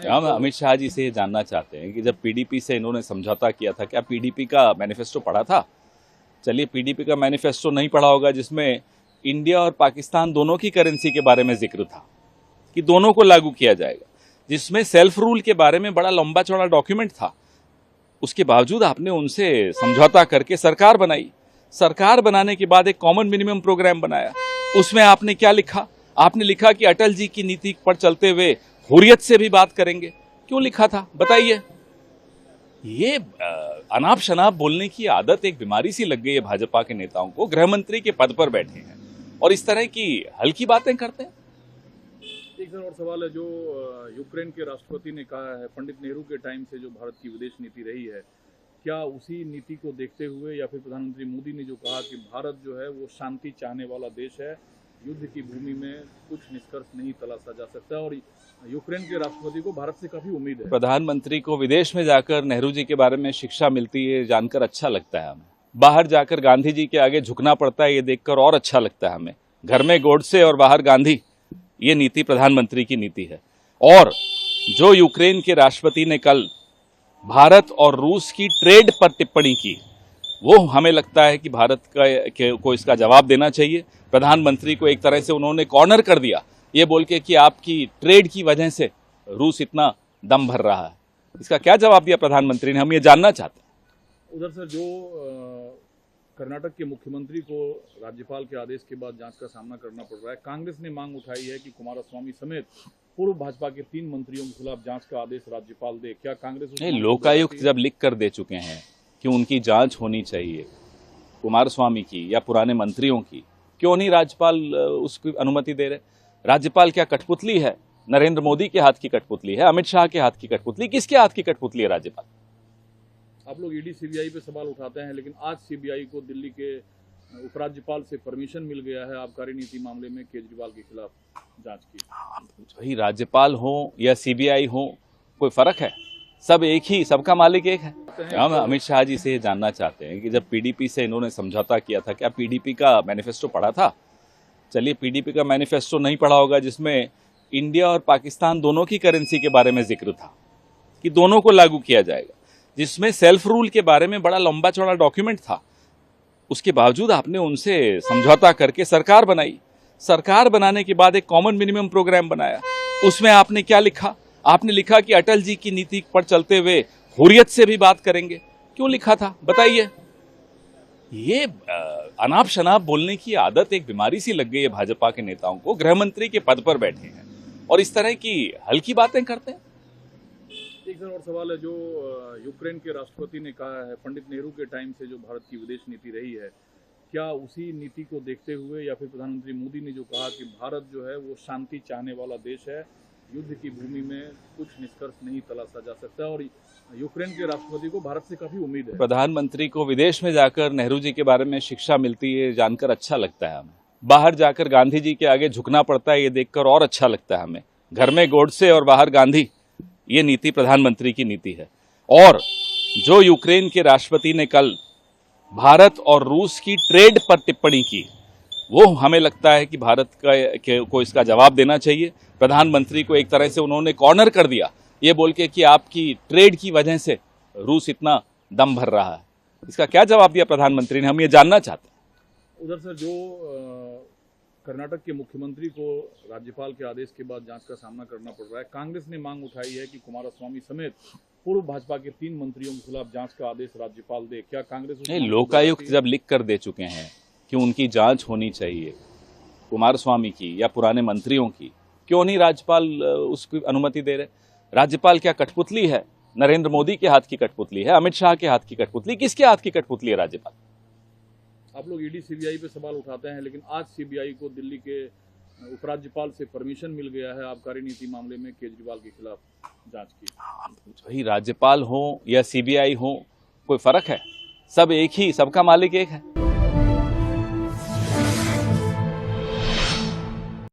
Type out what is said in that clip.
हम अमित शाह जी से ये जानना चाहते हैं कि जब पीडीपी से इन्होंने समझौता किया था, क्या पीडीपी का मैनिफेस्टो पढ़ा था? चलिए, पीडीपी का मैनिफेस्टो नहीं पढ़ा होगा, जिसमें इंडिया और पाकिस्तान दोनों की करेंसी के बारे में जिक्र था कि दोनों को लागू किया जाएगा, जिसमें सेल्फ रूल के बारे में बड़ा लंबा चौड़ा डॉक्यूमेंट था। उसके बावजूद आपने उनसे समझौता करके सरकार बनाई। सरकार बनाने के बाद एक कॉमन मिनिमम प्रोग्राम बनाया। उसमें आपने क्या लिखा? आपने लिखा कि अटल जी की नीति पर चलते हुए हुर्रियत से भी बात करेंगे। क्यों लिखा था, बताइए? ये अनाप शनाप बोलने की आदत एक बीमारी सी लग गई है भाजपा के नेताओं को। गृह मंत्री के पद पर बैठे हैं और इस तरह की हल्की बातें करते हैं। एक और सवाल है, जो यूक्रेन के राष्ट्रपति ने कहा है, पंडित नेहरू के टाइम से जो भारत की विदेश नीति रही है, क्या उसी नीति को देखते हुए या फिर प्रधानमंत्री मोदी ने जो कहा कि भारत जो है वो शांति चाहने वाला देश है, युद्ध की भूमि में कुछ निष्कर्ष नहीं तलाशा जा सकता, और यूक्रेन के राष्ट्रपति को भारत से काफी उम्मीद है। प्रधानमंत्री को विदेश में जाकर नेहरू जी के बारे में शिक्षा मिलती है, जानकर अच्छा लगता है हमें। बाहर जाकर गांधी जी के आगे झुकना पड़ता है, ये देखकर और अच्छा लगता है हमें। घर में गोडसे और बाहर गांधी, ये नीति प्रधानमंत्री की नीति है। और जो यूक्रेन के राष्ट्रपति ने कल भारत और रूस की ट्रेड पर टिप्पणी की, वो हमें लगता है कि भारत को इसका जवाब देना चाहिए। प्रधानमंत्री को एक तरह से उन्होंने कॉर्नर कर दिया, ये बोल के कि आपकी ट्रेड की वजह से रूस इतना दम भर रहा है। इसका क्या जवाब दिया प्रधानमंत्री ने, हम ये जानना चाहते हैं। उधर से जो कर्नाटक के मुख्यमंत्री को राज्यपाल के आदेश के बाद जांच का सामना करना पड़ रहा है, कांग्रेस ने मांग उठाई है कि कुमारस्वामी समेत पूर्व भाजपा के 3 मंत्रियों के खिलाफ जांच का आदेश राज्यपाल दे। क्या कांग्रेस नहीं, लोकायुक्त जब लिख कर दे चुके हैं कि उनकी जांच होनी चाहिए कुमारस्वामी की या पुराने मंत्रियों की, क्यों नहीं राज्यपाल उसकी अनुमति दे रहे? राज्यपाल क्या कठपुतली है? नरेंद्र मोदी के हाथ की कठपुतली है? अमित शाह के हाथ की कठपुतली? किसके हाथ की कठपुतली है राज्यपाल? आप लोग ईडी सीबीआई पे सवाल उठाते हैं, लेकिन आज सीबीआई को दिल्ली के उपराज्यपाल से परमिशन मिल गया है आबकारी नीति मामले में केजरीवाल के खिलाफ जांच की। वही राज्यपाल हो या सीबीआई हो, कोई फर्क है? सब एक ही, सबका मालिक एक है। हम अमित शाह जी से ये जानना चाहते हैं कि जब पीडीपी से इन्होंने समझौता किया था, क्या पीडीपी का मैनिफेस्टो पढ़ा था? चलिए, पीडीपी का मैनिफेस्टो नहीं पढ़ा होगा, जिसमें इंडिया और पाकिस्तान दोनों की करेंसी के बारे में जिक्र था कि दोनों को लागू किया जाएगा, जिसमें सेल्फ रूल के बारे में बड़ा लंबा चौड़ा डॉक्यूमेंट था। उसके बावजूद आपने उनसे समझौता करके सरकार बनाई। सरकार बनाने के बाद एक कॉमन मिनिमम प्रोग्राम बनाया। उसमें आपने क्या लिखा? आपने लिखा कि अटल जी की नीति पर चलते हुए हुर्रियत से भी बात करेंगे। क्यों लिखा था, बताइए? ये अनाप शनाप बोलने की आदत एक बीमारी सी लग गई है भाजपा के नेताओं को। गृह मंत्री के पद पर बैठे हैं और इस तरह की हल्की बातें करते हैं। एक और सवाल है, जो यूक्रेन के राष्ट्रपति ने कहा है, पंडित नेहरू के टाइम से जो भारत की विदेश नीति रही है, क्या उसी नीति को देखते हुए या फिर प्रधानमंत्री मोदी ने जो कहा कि भारत जो है वो शांति चाहने वाला देश है, युद्ध की भूमि में कुछ निष्कर्ष नहीं तलाशा जा सकता, और यूक्रेन के राष्ट्रपति को भारत से काफी उम्मीद है। प्रधानमंत्री को विदेश में जाकर नेहरू जी के बारे में शिक्षा मिलती है, जानकर अच्छा लगता है हमें। बाहर जाकर गांधी जी के आगे झुकना पड़ता है, ये देखकर और अच्छा लगता है हमें। घर में गोडसे और बाहर गांधी, ये नीति प्रधानमंत्री की नीति है। और जो यूक्रेन के राष्ट्रपति ने कल भारत और रूस की ट्रेड पर टिप्पणी की, वो हमें लगता है कि भारत को इसका जवाब देना चाहिए। प्रधानमंत्री को एक तरह से उन्होंने कॉर्नर कर दिया, ये बोल के कि आपकी ट्रेड की वजह से रूस इतना दम भर रहा है। इसका क्या जवाब दिया प्रधानमंत्री ने, हम ये जानना चाहते हैं। उधर से जो कर्नाटक के मुख्यमंत्री को राज्यपाल के आदेश के बाद जांच का सामना करना पड़ रहा है, कांग्रेस ने मांग उठाई है कि कुमारस्वामी समेत पूर्व भाजपा के 3 मंत्रियों के खिलाफ जांच का आदेश राज्यपाल दे। क्या कांग्रेस नहीं, लोकायुक्त जब लिख कर दे चुके हैं कि उनकी जांच होनी चाहिए कुमारस्वामी की या पुराने मंत्रियों की, क्यों नहीं राज्यपाल उसकी अनुमति दे रहे? राज्यपाल क्या कठपुतली है? नरेंद्र मोदी के हाथ की कठपुतली है? अमित शाह के हाथ की कठपुतली? किसके हाथ की कठपुतली है राज्यपाल? आप लोग ईडी सीबीआई पे सवाल उठाते हैं, लेकिन आज सीबीआई को दिल्ली के उपराज्यपाल से परमिशन मिल गया है आबकारी नीति मामले में केजरीवाल के खिलाफ जांच की। वही राज्यपाल हो या सीबीआई हो, कोई फर्क है? सब एक ही, सबका मालिक एक है।